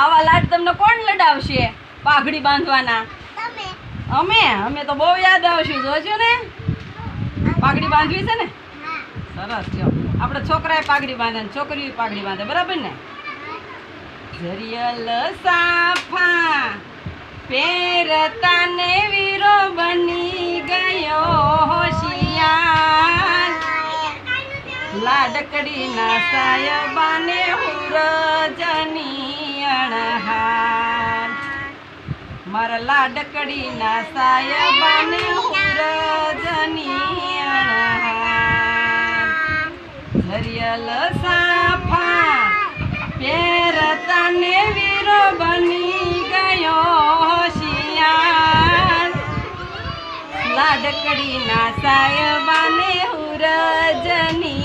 આવા લાડ તમને કોણ લડાવશે પાઘડી બાંધવાના? અમે તો બહુ યાદ આવશું. જોજો ને પાઘડી બાંધવી છે ને. સરસ. જો આપણે છોકરાએ પાઘડી બાંધે ને છોકરીએ પાઘડી બાંધે, બરાબર ને? ઝરિયલ સાફા પહેરતા ને વીરો બની ગયો હોશિયાર. લાડકડી ના સાયબાને હુરજની અણહાર. મારા લાડકડી ના સાયબાને હુરજની અણહાર. ઝરિયલ સાફા પહેરતા ને વીરો બની ગયો હોશિયાર. લાડકડી ના સાયબાને હુરજની